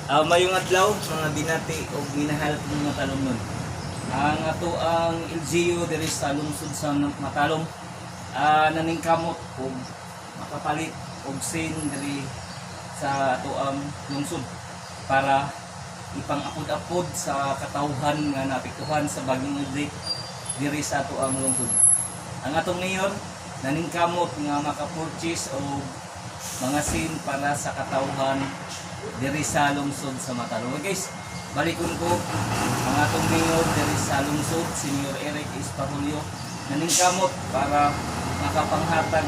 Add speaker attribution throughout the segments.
Speaker 1: Mayong adlaw mga binati o minahal ng mga talong nun. Ang ato ang LGU diri sa lungsod sa Matalom naningkamot og makapalit og sin diri sa ato ang lungsod para ipang-apod-apod sa katawhan nga naapektuhan sa bagyong Odette diri sa ato ang lungsod. Ang atong mayor naningkamot nga maka-purchase og mga sin para sa katawhan diri sa lungsod sa Matalom. Okay, guys, balikon ko ang atong mayor diri sa lungsod, Senior Eric Esparulio, naningkamot para makapanghatag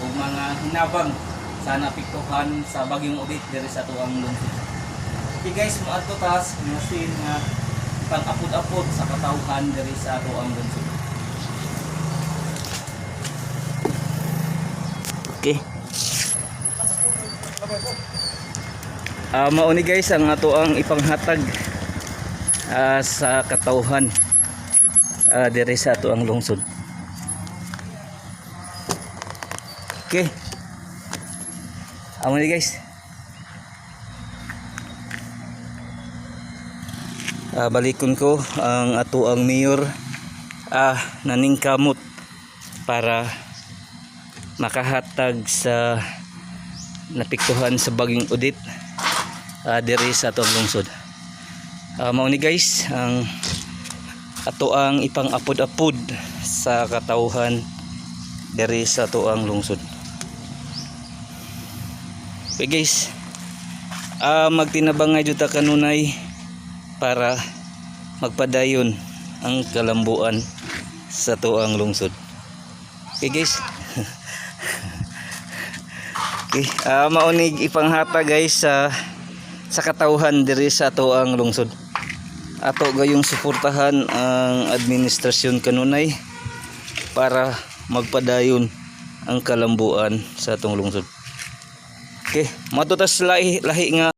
Speaker 1: o mga hinabang sa napiktuhan sa bagyong Odette diri sa tuang lungsod. Okay guys, maadto tas sin nga pang-apod-apod sa katawhan diri sa tuang lungsod. Okay. Mao ni guys ang ato ang ipanghatag sa katawhan diri sa ato ang lungsod. Okay. Amo ni guys. Balikon ko ang ato ang mayor naningkamot para makahatag sa napiktuhan sa bagyong Odette diri sa atong lungsod. Mao ni guys ang ato ang ipang-apod-apod sa katawhan diri sa ato ang lungsod. Okay guys, magtinabangay jud ta kanunay para magpadayon ang kalambuan sa ato ang lungsod. Okay guys. Okay, maunig ipanghatag guys sa katawhan diri sa ato ang lungsod. Ato gayong suportahan ang administrasyon kanunay para magpadayon ang kalambuan sa atong lungsod. Okay, matutas lahi nga